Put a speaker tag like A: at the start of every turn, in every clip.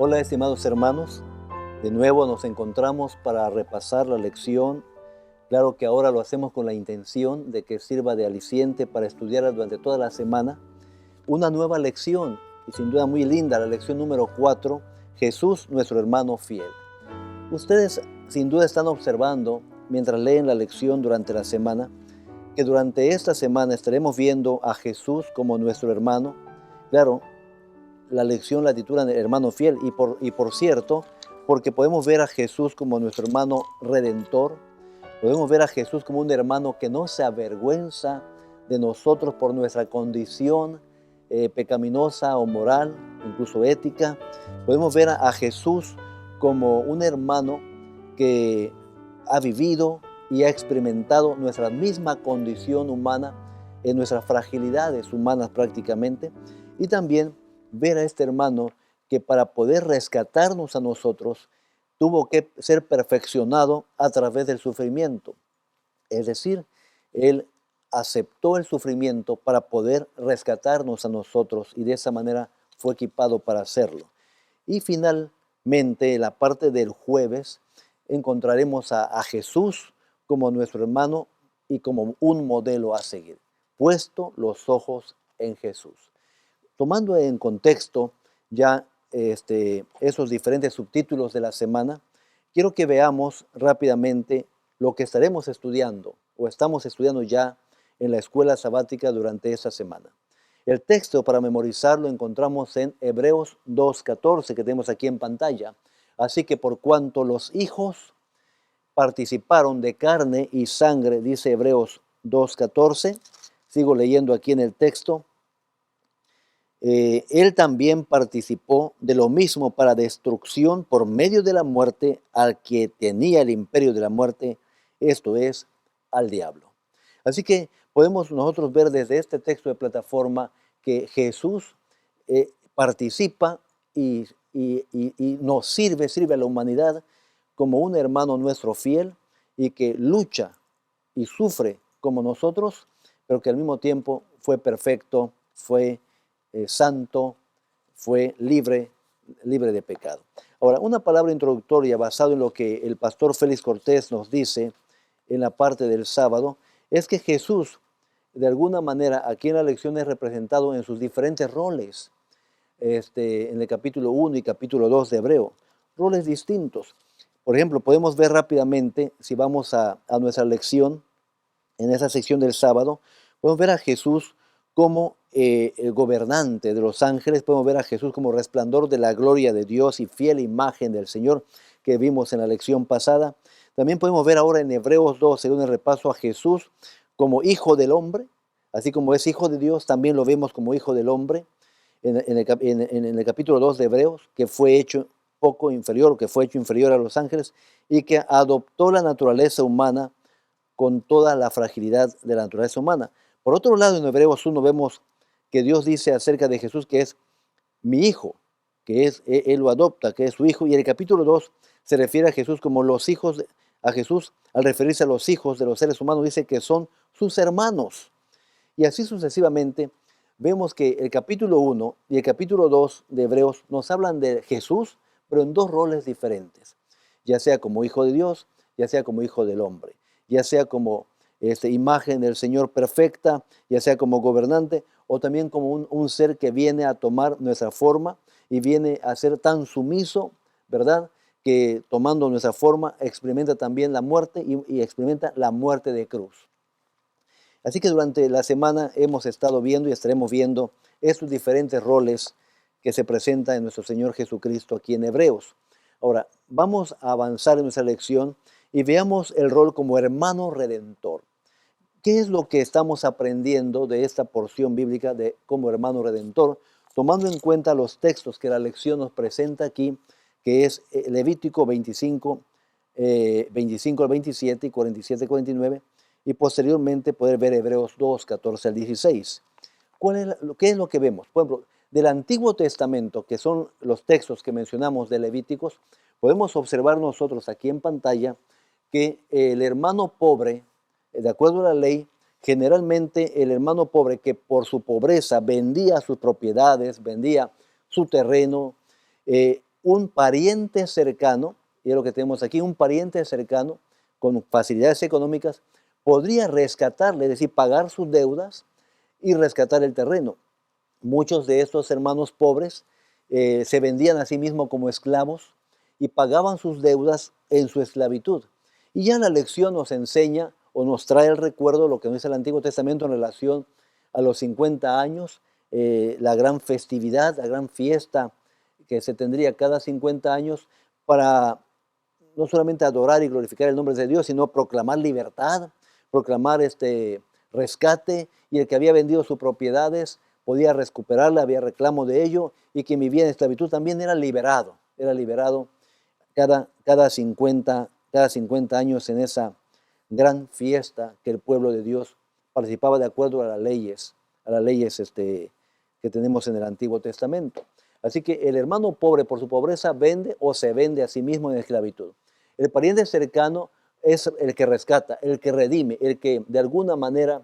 A: Hola estimados hermanos, de nuevo nos encontramos para repasar la lección. Claro que ahora lo hacemos con la intención de que sirva de aliciente para estudiar durante toda la semana una nueva lección, y sin duda muy linda, la lección número 4, Jesús nuestro hermano fiel. Ustedes sin duda están observando, mientras leen la lección durante la semana, que durante esta semana estaremos viendo a Jesús como nuestro hermano. Claro, la lección la titulan hermano fiel y por cierto, porque podemos ver a Jesús como nuestro hermano redentor, podemos ver a Jesús como un hermano que no se avergüenza de nosotros por nuestra condición pecaminosa o moral, incluso ética. Podemos ver a Jesús como un hermano que ha vivido y ha experimentado nuestra misma condición humana, en nuestras fragilidades humanas prácticamente, y también ver a este hermano que para poder rescatarnos a nosotros tuvo que ser perfeccionado a través del sufrimiento. Es decir, Él aceptó el sufrimiento para poder rescatarnos a nosotros y de esa manera fue equipado para hacerlo. Y finalmente, en la parte del jueves, encontraremos a Jesús como nuestro hermano y como un modelo a seguir, puesto los ojos en Jesús. Tomando en contexto ya esos diferentes subtítulos de la semana, quiero que veamos rápidamente lo que estaremos estudiando o estamos estudiando ya en la escuela sabática durante esta semana. El texto para memorizar lo encontramos en Hebreos 2:14 que tenemos aquí en pantalla. Así que por cuanto los hijos participaron de carne y sangre, dice Hebreos 2:14, sigo leyendo aquí en el texto, él también participó de lo mismo para destrucción por medio de la muerte al que tenía el imperio de la muerte, esto es, al diablo. Así que podemos nosotros ver desde este texto de plataforma que Jesús participa y nos sirve a la humanidad como un hermano nuestro fiel y que lucha y sufre como nosotros, pero que al mismo tiempo fue perfecto, fue santo, fue libre de pecado. Ahora, una palabra introductoria basada en lo que el pastor Félix Cortés nos dice en la parte del sábado, es que Jesús, de alguna manera, aquí en la lección es representado en sus diferentes roles, en el capítulo 1 y capítulo 2 de Hebreo, roles distintos. Por ejemplo, podemos ver rápidamente, si vamos a nuestra lección, en esa sección del sábado, podemos ver a Jesús como el gobernante de los ángeles, podemos ver a Jesús como resplandor de la gloria de Dios y fiel imagen del Señor que vimos en la lección pasada. También podemos ver ahora en Hebreos 2, según el repaso, a Jesús como hijo del hombre, así como es hijo de Dios, también lo vemos como hijo del hombre en el capítulo 2 de Hebreos, que fue hecho poco inferior, que fue hecho inferior a los ángeles y que adoptó la naturaleza humana con toda la fragilidad de la naturaleza humana. Por otro lado, en Hebreos 1 vemos que Dios dice acerca de Jesús que es mi hijo, que es, él lo adopta, que es su hijo, y en el capítulo 2 se refiere a Jesús como los hijos, a Jesús al referirse a los hijos de los seres humanos, dice que son sus hermanos. Y así sucesivamente, vemos que el capítulo 1 y el capítulo 2 de Hebreos nos hablan de Jesús, pero en dos roles diferentes, ya sea como hijo de Dios, ya sea como hijo del hombre, ya sea como imagen del Señor perfecta, ya sea como gobernante, o también como un ser que viene a tomar nuestra forma y viene a ser tan sumiso, ¿verdad?, que tomando nuestra forma experimenta también la muerte y experimenta la muerte de cruz. Así que durante la semana hemos estado viendo y estaremos viendo estos diferentes roles que se presentan en nuestro Señor Jesucristo aquí en Hebreos. Ahora, vamos a avanzar en nuestra lección y veamos el rol como hermano redentor. ¿Qué es lo que estamos aprendiendo de esta porción bíblica de como hermano redentor? Tomando en cuenta los textos que la lección nos presenta aquí, que es Levítico 25, 25 al 27 y 47 al 49, y posteriormente poder ver Hebreos 2, 14 al 16. ¿Qué es lo que vemos? Por ejemplo, del Antiguo Testamento, que son los textos que mencionamos de Levíticos, podemos observar nosotros aquí en pantalla que el hermano pobre, de acuerdo a la ley, generalmente el hermano pobre que por su pobreza vendía sus propiedades, vendía su terreno, un pariente cercano, y es lo que tenemos aquí, un pariente cercano con facilidades económicas, podría rescatarle, es decir, pagar sus deudas y rescatar el terreno. Muchos de estos hermanos pobres se vendían a sí mismos como esclavos y pagaban sus deudas en su esclavitud. Y ya la lección nos enseña o nos trae el recuerdo lo que nos dice el Antiguo Testamento en relación a los 50 años, la gran festividad, la gran fiesta que se tendría cada 50 años para no solamente adorar y glorificar el nombre de Dios, sino proclamar libertad, proclamar rescate, y el que había vendido sus propiedades podía recuperarla, había reclamo de ello, y quien vivía en esclavitud también era liberado cada 50 años en esa gran fiesta que el pueblo de Dios participaba de acuerdo a las leyes que tenemos en el Antiguo Testamento. Así que el hermano pobre por su pobreza vende o se vende a sí mismo en esclavitud. El pariente cercano es el que rescata, el que redime, el que de alguna manera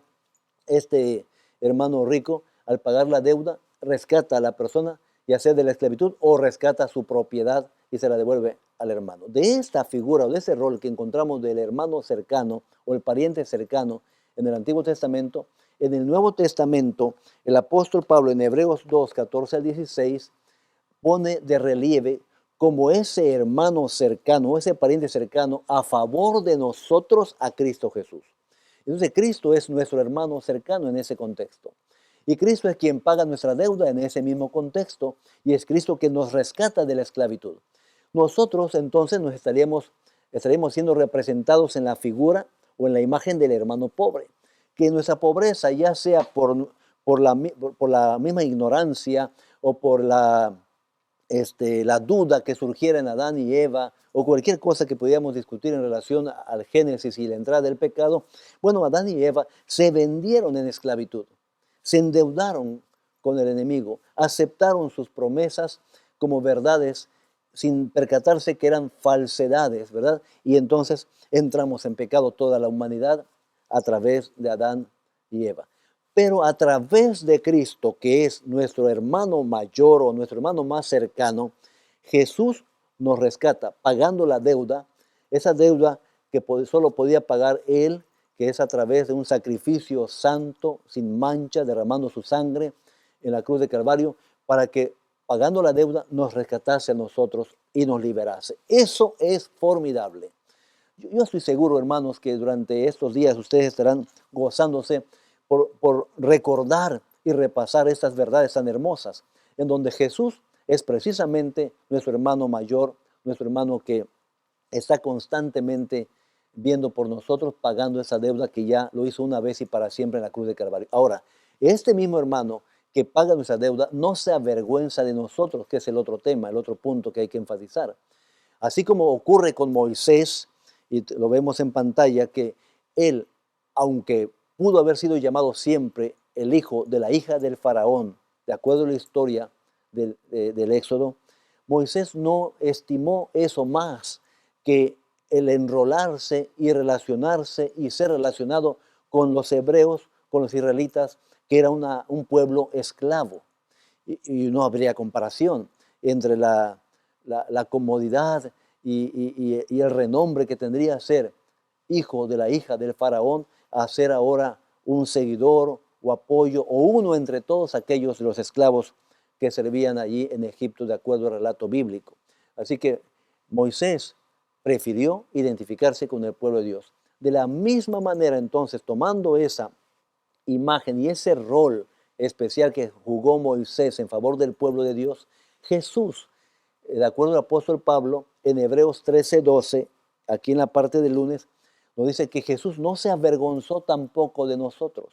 A: este hermano rico, al pagar la deuda, rescata a la persona, ya sea de la esclavitud o rescata su propiedad y se la devuelve al hermano. De esta figura o de ese rol que encontramos del hermano cercano o el pariente cercano en el Antiguo Testamento, en el Nuevo Testamento, el apóstol Pablo en Hebreos 2, 14 al 16, pone de relieve como ese hermano cercano, ese pariente cercano, a favor de nosotros a Cristo Jesús. Entonces Cristo es nuestro hermano cercano en ese contexto. Y Cristo es quien paga nuestra deuda en ese mismo contexto, y es Cristo quien nos rescata de la esclavitud. Nosotros entonces estaríamos siendo representados en la figura o en la imagen del hermano pobre, que nuestra pobreza, ya sea por la misma ignorancia o por la duda que surgiera en Adán y Eva, o cualquier cosa que pudiéramos discutir en relación al Génesis y la entrada del pecado, bueno, Adán y Eva se vendieron en esclavitud, se endeudaron con el enemigo, aceptaron sus promesas como verdades sin percatarse que eran falsedades, ¿verdad? Y entonces entramos en pecado toda la humanidad a través de Adán y Eva. Pero a través de Cristo, que es nuestro hermano mayor o nuestro hermano más cercano, Jesús nos rescata pagando la deuda, esa deuda que solo podía pagar Él, que es a través de un sacrificio santo, sin mancha, derramando su sangre en la cruz de Calvario, para que pagando la deuda nos rescatase a nosotros y nos liberase. Eso es formidable. Yo estoy seguro, hermanos, que durante estos días ustedes estarán gozándose por recordar y repasar estas verdades tan hermosas, en donde Jesús es precisamente nuestro hermano mayor, nuestro hermano que está constantemente viendo por nosotros, pagando esa deuda que ya lo hizo una vez y para siempre en la cruz de Calvario. Ahora, este mismo hermano que paga nuestra deuda no se avergüenza de nosotros, que es el otro tema, el otro punto que hay que enfatizar. Así como ocurre con Moisés, y lo vemos en pantalla, que él, aunque pudo haber sido llamado siempre el hijo de la hija del faraón, de acuerdo a la historia del Éxodo, Moisés no estimó eso más que el enrolarse y relacionarse y ser relacionado con los hebreos, con los israelitas, que era un pueblo esclavo. Y no habría comparación entre la comodidad y el renombre que tendría ser hijo de la hija del faraón a ser ahora un seguidor o apoyo o uno entre todos aquellos de los esclavos que servían allí en Egipto de acuerdo al relato bíblico. Así que Moisés prefirió identificarse con el pueblo de Dios. De la misma manera, entonces, tomando esa imagen y ese rol especial que jugó Moisés en favor del pueblo de Dios, Jesús, de acuerdo al apóstol Pablo, en Hebreos 13:12, aquí en la parte del lunes, nos dice que Jesús no se avergonzó tampoco de nosotros.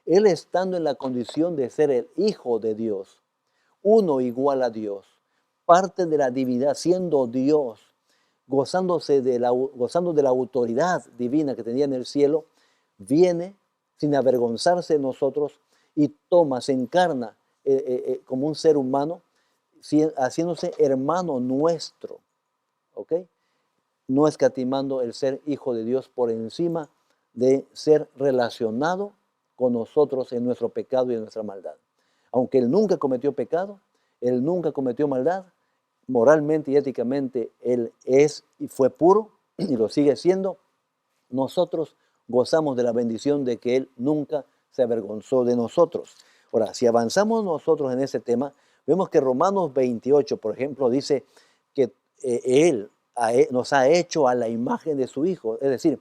A: Él, estando en la condición de ser el Hijo de Dios, uno igual a Dios, parte de la divinidad, siendo Dios, gozando de la autoridad divina que tenía en el cielo, viene sin avergonzarse de nosotros y toma, se encarna como un ser humano, haciéndose hermano nuestro, ¿ok? No escatimando el ser hijo de Dios por encima de ser relacionado con nosotros en nuestro pecado y en nuestra maldad. Aunque Él nunca cometió pecado, Él nunca cometió maldad, moralmente y éticamente Él es y fue puro y lo sigue siendo, nosotros gozamos de la bendición de que Él nunca se avergonzó de nosotros. Ahora, si avanzamos nosotros en ese tema, vemos que Romanos 28, por ejemplo, dice que Él nos ha hecho a la imagen de su Hijo. Es decir,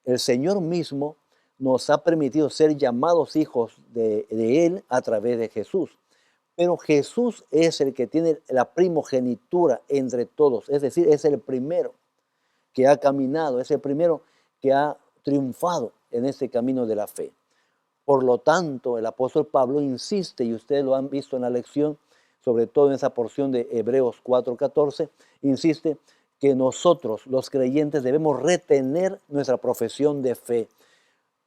A: el Señor mismo nos ha permitido ser llamados hijos de Él a través de Jesús. Pero Jesús es el que tiene la primogenitura entre todos, es decir, es el primero que ha caminado, es el primero que ha triunfado en este camino de la fe. Por lo tanto, el apóstol Pablo insiste, y ustedes lo han visto en la lección, sobre todo en esa porción de Hebreos 4:14, insiste que nosotros, los creyentes, debemos retener nuestra profesión de fe,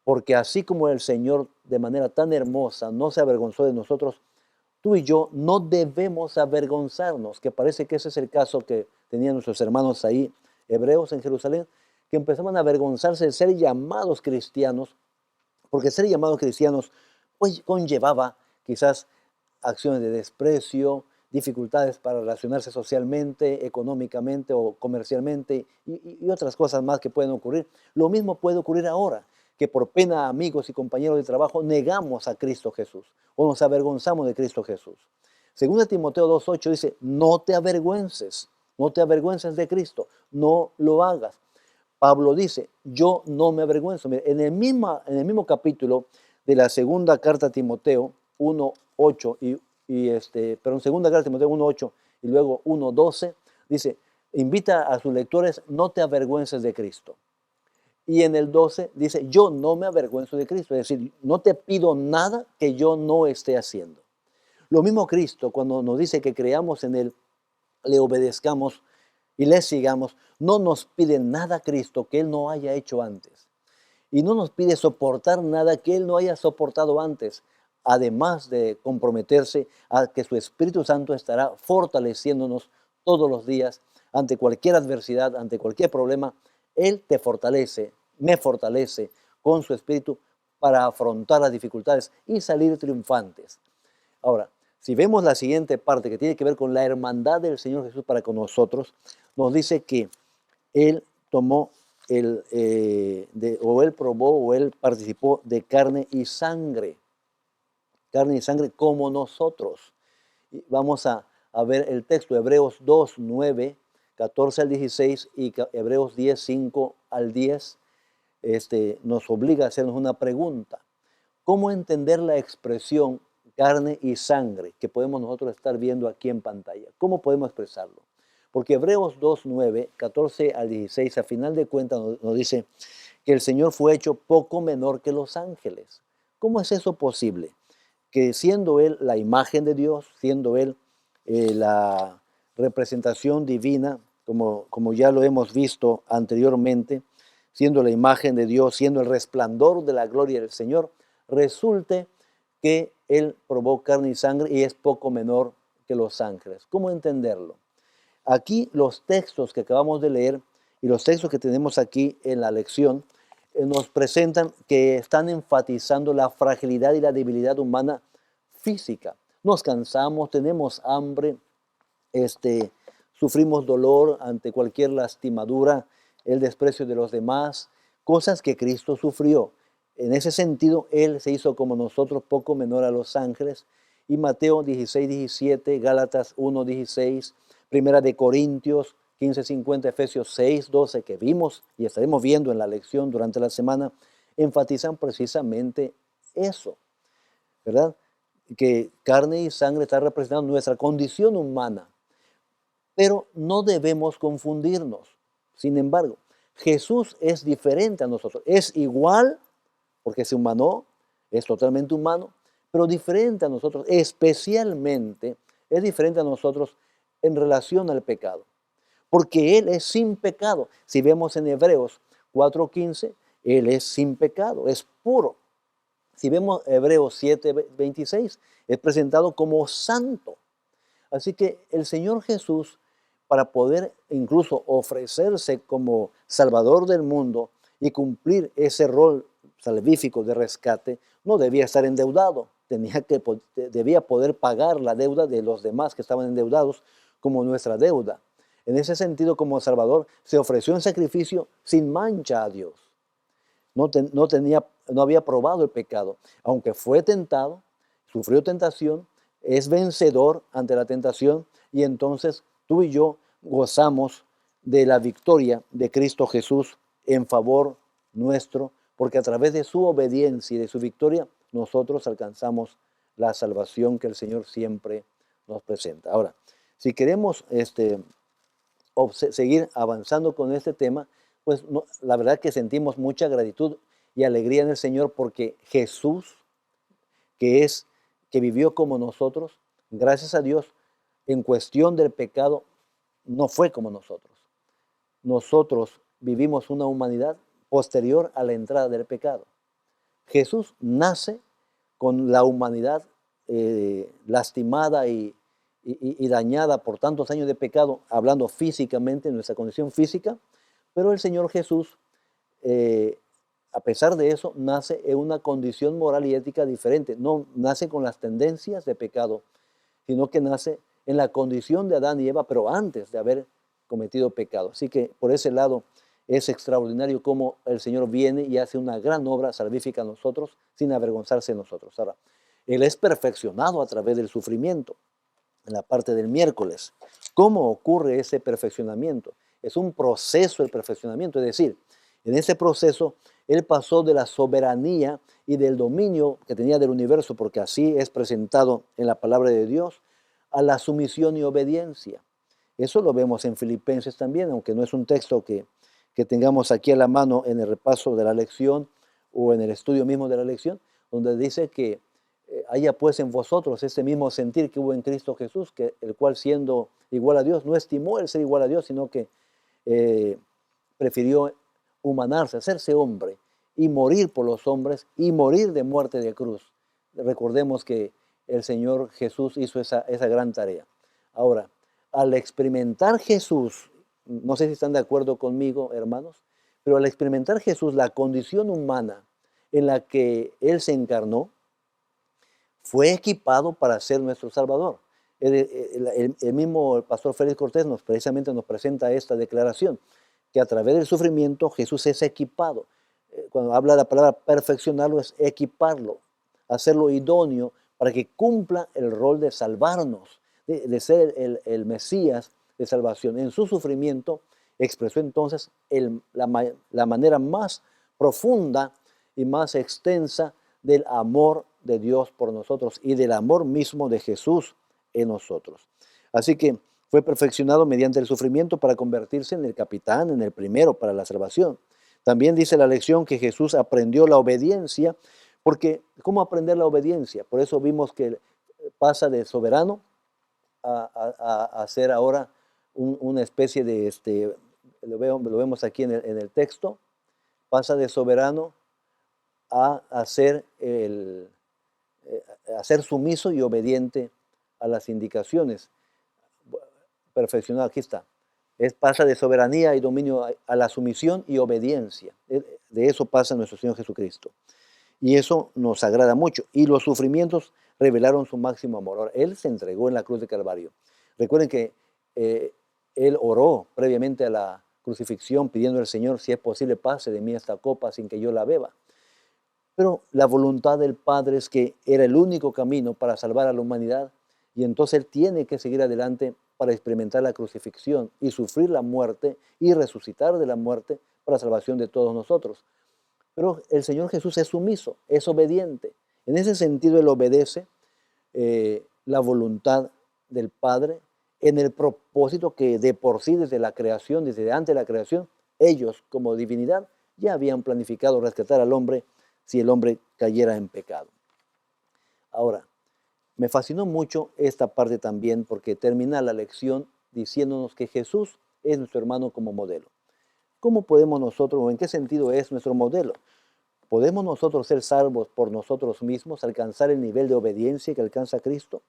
A: porque así como el Señor de manera tan hermosa no se avergonzó de nosotros, tú y yo no debemos avergonzarnos, que parece que ese es el caso que tenían nuestros hermanos ahí, hebreos en Jerusalén, que empezaban a avergonzarse de ser llamados cristianos, porque ser llamados cristianos pues conllevaba quizás acciones de desprecio, dificultades para relacionarse socialmente, económicamente o comercialmente y otras cosas más que pueden ocurrir. Lo mismo puede ocurrir ahora, que por pena a amigos y compañeros de trabajo negamos a Cristo Jesús o nos avergonzamos de Cristo Jesús. Según Timoteo 2:8 dice, no te avergüences de Cristo, no lo hagas. Pablo dice, yo no me avergüenzo. Mire, en el mismo capítulo de la segunda carta a Timoteo 1:8 segunda carta a Timoteo 1:8 y luego 1:12, dice, invita a sus lectores, no te avergüences de Cristo. Y en el 12 dice, yo no me avergüenzo de Cristo, es decir, no te pido nada que yo no esté haciendo. Lo mismo Cristo, cuando nos dice que creamos en Él, le obedezcamos y le sigamos, no nos pide nada Cristo que Él no haya hecho antes. Y no nos pide soportar nada que Él no haya soportado antes, además de comprometerse a que su Espíritu Santo estará fortaleciéndonos todos los días ante cualquier adversidad, ante cualquier problema. Él te fortalece, me fortalece con su Espíritu para afrontar las dificultades y salir triunfantes. Ahora, si vemos la siguiente parte que tiene que ver con la hermandad del Señor Jesús para con nosotros, nos dice que Él tomó o Él probó o Él participó de carne y sangre como nosotros. Y vamos a ver el texto, Hebreos 2:9, 14 al 16 y Hebreos 10:5 al 10, nos obliga a hacernos una pregunta. ¿Cómo entender la expresión carne y sangre que podemos nosotros estar viendo aquí en pantalla? ¿Cómo podemos expresarlo? Porque Hebreos 2:9, 14 al 16, a final de cuentas nos dice que el Señor fue hecho poco menor que los ángeles. ¿Cómo es eso posible? Que siendo Él la imagen de Dios, siendo Él la representación divina, como ya lo hemos visto anteriormente, siendo la imagen de Dios, siendo el resplandor de la gloria del Señor, resulte que Él probó carne y sangre y es poco menor que los ángeles. ¿Cómo entenderlo? Aquí los textos que acabamos de leer y los textos que tenemos aquí en la lección nos presentan que están enfatizando la fragilidad y la debilidad humana física. Nos cansamos, tenemos hambre, sufrimos dolor ante cualquier lastimadura, el desprecio de los demás, cosas que Cristo sufrió. En ese sentido, Él se hizo como nosotros, poco menor a los ángeles. Y Mateo 16:17, Gálatas 1:16, Primera de Corintios 15:50, Efesios 6:12, que vimos y estaremos viendo en la lección durante la semana, enfatizan precisamente eso, ¿verdad? Que carne y sangre está representando nuestra condición humana, pero no debemos confundirnos. Sin embargo, Jesús es diferente a nosotros, es igual porque es humano, es totalmente humano, pero diferente a nosotros, especialmente es diferente a nosotros en relación al pecado, porque Él es sin pecado. Si vemos en Hebreos 4:15, Él es sin pecado, es puro. Si vemos Hebreos 7:26, es presentado como santo. Así que el Señor Jesús, para poder incluso ofrecerse como Salvador del mundo y cumplir ese rol salvífico de rescate, no debía estar endeudado, debía poder pagar la deuda de los demás que estaban endeudados, como nuestra deuda. En ese sentido, como Salvador, se ofreció en sacrificio sin mancha a Dios. No había probado el pecado. Aunque fue tentado, sufrió tentación, es vencedor ante la tentación, y entonces tú y yo gozamos de la victoria de Cristo Jesús en favor nuestro, porque a través de su obediencia y de su victoria nosotros alcanzamos la salvación que el Señor siempre nos presenta. Ahora, si queremos seguir avanzando con este tema, pues la verdad que sentimos mucha gratitud y alegría en el Señor, porque Jesús, que vivió como nosotros, gracias a Dios, en cuestión del pecado, no fue como nosotros. Nosotros vivimos una humanidad posterior a la entrada del pecado. Jesús nace con la humanidad lastimada y dañada por tantos años de pecado, hablando físicamente, en nuestra condición física, pero el Señor Jesús, a pesar de eso, nace en una condición moral y ética diferente. No nace con las tendencias de pecado, sino que nace en la condición de Adán y Eva, pero antes de haber cometido pecado. Así que por ese lado es extraordinario cómo el Señor viene y hace una gran obra salvífica a nosotros sin avergonzarse de nosotros. Ahora, Él es perfeccionado a través del sufrimiento. En la parte del miércoles, ¿cómo ocurre ese perfeccionamiento? Es un proceso el perfeccionamiento, es decir, en ese proceso Él pasó de la soberanía y del dominio que tenía del universo, porque así es presentado en la palabra de Dios, a la sumisión y obediencia. Eso lo vemos en Filipenses también, aunque no es un texto que tengamos aquí a la mano en el repaso de la lección o en el estudio mismo de la lección, donde dice que haya pues en vosotros ese mismo sentir que hubo en Cristo Jesús, que el cual, siendo igual a Dios, no estimó el ser igual a Dios, sino que prefirió humanarse, hacerse hombre y morir por los hombres y morir de muerte de cruz. Recordemos que el Señor Jesús hizo esa gran tarea. Ahora, al experimentar Jesús, no sé si están de acuerdo conmigo, hermanos, pero al experimentar Jesús la condición humana en la que Él se encarnó, fue equipado para ser nuestro Salvador. El mismo pastor Félix Cortés precisamente nos presenta esta declaración, que a través del sufrimiento Jesús es equipado. Cuando habla de la palabra perfeccionarlo, es equiparlo, hacerlo idóneo para que cumpla el rol de salvarnos, de ser el Mesías de salvación. En su sufrimiento expresó entonces la manera más profunda y más extensa del amor de Dios por nosotros y del amor mismo de Jesús en nosotros. Así que fue perfeccionado mediante el sufrimiento para convertirse en el capitán, en el primero para la salvación. También dice la lección que Jesús aprendió la obediencia, porque ¿cómo aprender la obediencia? Por eso vimos que pasa de soberano a ser ahora una especie de, lo vemos aquí en el texto, pasa de soberano a ser sumiso y obediente a las indicaciones. Perfeccionado, aquí está. Pasa de soberanía y dominio a la sumisión y obediencia. De eso pasa nuestro Señor Jesucristo. Y eso nos agrada mucho. Y los sufrimientos revelaron su máximo amor. Ahora, Él se entregó en la cruz de Calvario. Recuerden que Él oró previamente a la crucifixión pidiendo al Señor, si es posible, pase de mí esta copa sin que yo la beba. Pero la voluntad del Padre es que era el único camino para salvar a la humanidad, y entonces Él tiene que seguir adelante para experimentar la crucifixión y sufrir la muerte y resucitar de la muerte para la salvación de todos nosotros. Pero el Señor Jesús es sumiso, es obediente. En ese sentido, Él obedece la voluntad del Padre en el propósito que de por sí, desde la creación, desde antes de la creación, ellos como divinidad ya habían planificado rescatar al hombre si el hombre cayera en pecado. Ahora, me fascinó mucho esta parte también, porque termina la lección diciéndonos que Jesús es nuestro hermano como modelo. ¿Cómo podemos nosotros, o en qué sentido es nuestro modelo? ¿Podemos nosotros ser salvos por nosotros mismos, alcanzar el nivel de obediencia que alcanza Cristo?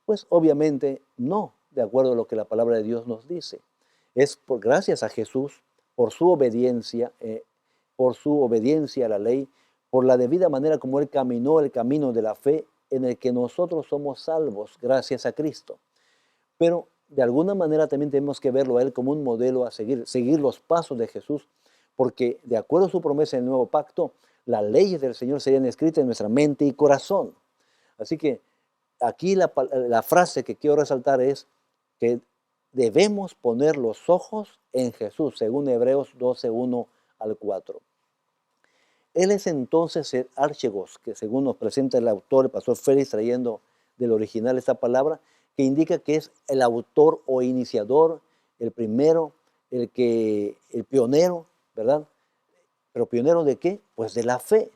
A: Pues obviamente no, de acuerdo a lo que la palabra de Dios nos dice. Es gracias a Jesús, por su obediencia a la ley, por la debida manera como Él caminó el camino de la fe, en el que nosotros somos salvos gracias a Cristo. Pero de alguna manera también tenemos que verlo a Él como un modelo a seguir, seguir los pasos de Jesús, porque de acuerdo a su promesa en el nuevo pacto, las leyes del Señor serían escritas en nuestra mente y corazón. Así que aquí la frase que quiero resaltar es que debemos poner los ojos en Jesús, según Hebreos 12:1 al 4. Él es entonces el Archegos, que según nos presenta el autor, el pastor Félix, trayendo del original esta palabra, que indica que es el autor o iniciador, el primero, el pionero, ¿verdad? ¿Pero pionero de qué? Pues de la fe,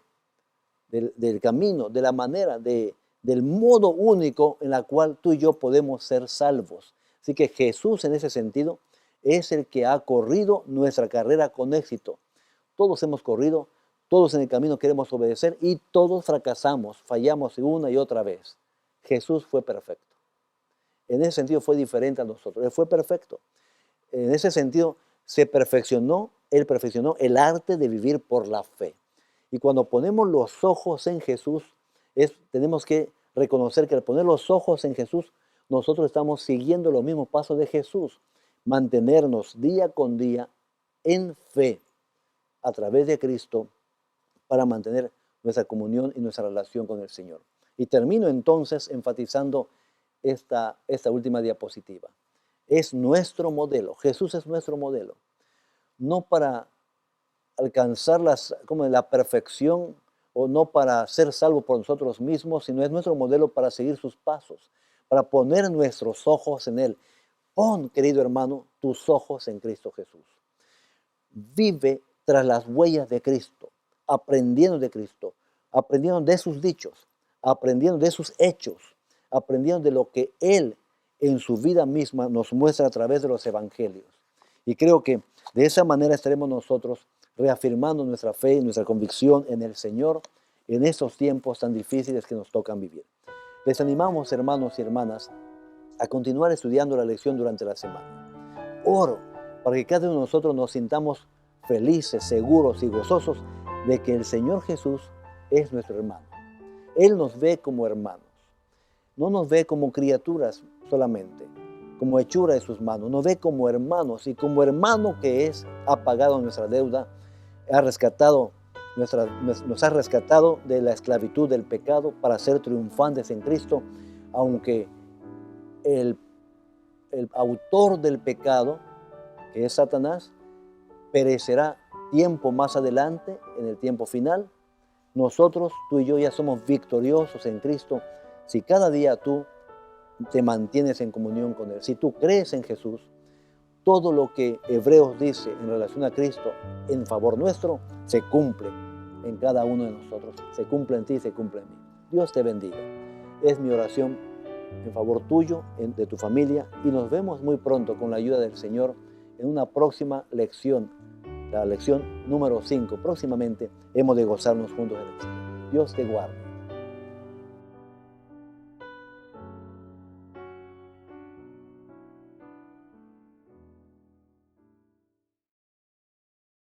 A: del camino, de la manera, del modo único en la cual tú y yo podemos ser salvos. Así que Jesús en ese sentido es el que ha corrido nuestra carrera con éxito. Todos hemos corrido, todos en el camino queremos obedecer y todos fracasamos, fallamos una y otra vez. Jesús fue perfecto. En ese sentido fue diferente a nosotros. Él fue perfecto. En ese sentido Él perfeccionó el arte de vivir por la fe. Y cuando ponemos los ojos en Jesús, tenemos que reconocer que al poner los ojos en Jesús, nosotros estamos siguiendo los mismos pasos de Jesús. Mantenernos día con día en fe a través de Cristo para mantener nuestra comunión y nuestra relación con el Señor. Y termino entonces enfatizando esta última diapositiva. Es nuestro modelo, Jesús es nuestro modelo, no para alcanzar la perfección o no para ser salvo por nosotros mismos, sino es nuestro modelo para seguir sus pasos, para poner nuestros ojos en Él. Pon, querido hermano, tus ojos en Cristo Jesús. Vive tras las huellas de Cristo, aprendiendo de Cristo, aprendiendo de sus dichos, aprendiendo de sus hechos, aprendiendo de lo que Él en su vida misma nos muestra a través de los evangelios. Y creo que de esa manera estaremos nosotros reafirmando nuestra fe y nuestra convicción en el Señor en estos tiempos tan difíciles que nos tocan vivir. Les animamos, hermanos y hermanas, a continuar estudiando la lección durante la semana. Oro para que cada uno de nosotros nos sintamos felices, seguros y gozosos de que el Señor Jesús es nuestro hermano. Él nos ve como hermanos. No nos ve como criaturas solamente, como hechura de sus manos. Nos ve como hermanos y como hermano que es, ha pagado nuestra deuda, nos ha rescatado de la esclavitud del pecado para ser triunfantes en Cristo, aunque el autor del pecado, que es Satanás, perecerá tiempo más adelante, en el tiempo final. Nosotros, tú y yo, ya somos victoriosos en Cristo si cada día tú te mantienes en comunión con Él. Si tú crees en Jesús, todo lo que Hebreos dice en relación a Cristo en favor nuestro, se cumple en cada uno de nosotros. Se cumple en ti, se cumple en mí. Dios te bendiga. Es mi oración en favor tuyo, de tu familia, y nos vemos muy pronto con la ayuda del Señor en una próxima lección, la lección número 5. Próximamente hemos de gozarnos juntos en el Señor. Dios te guarde.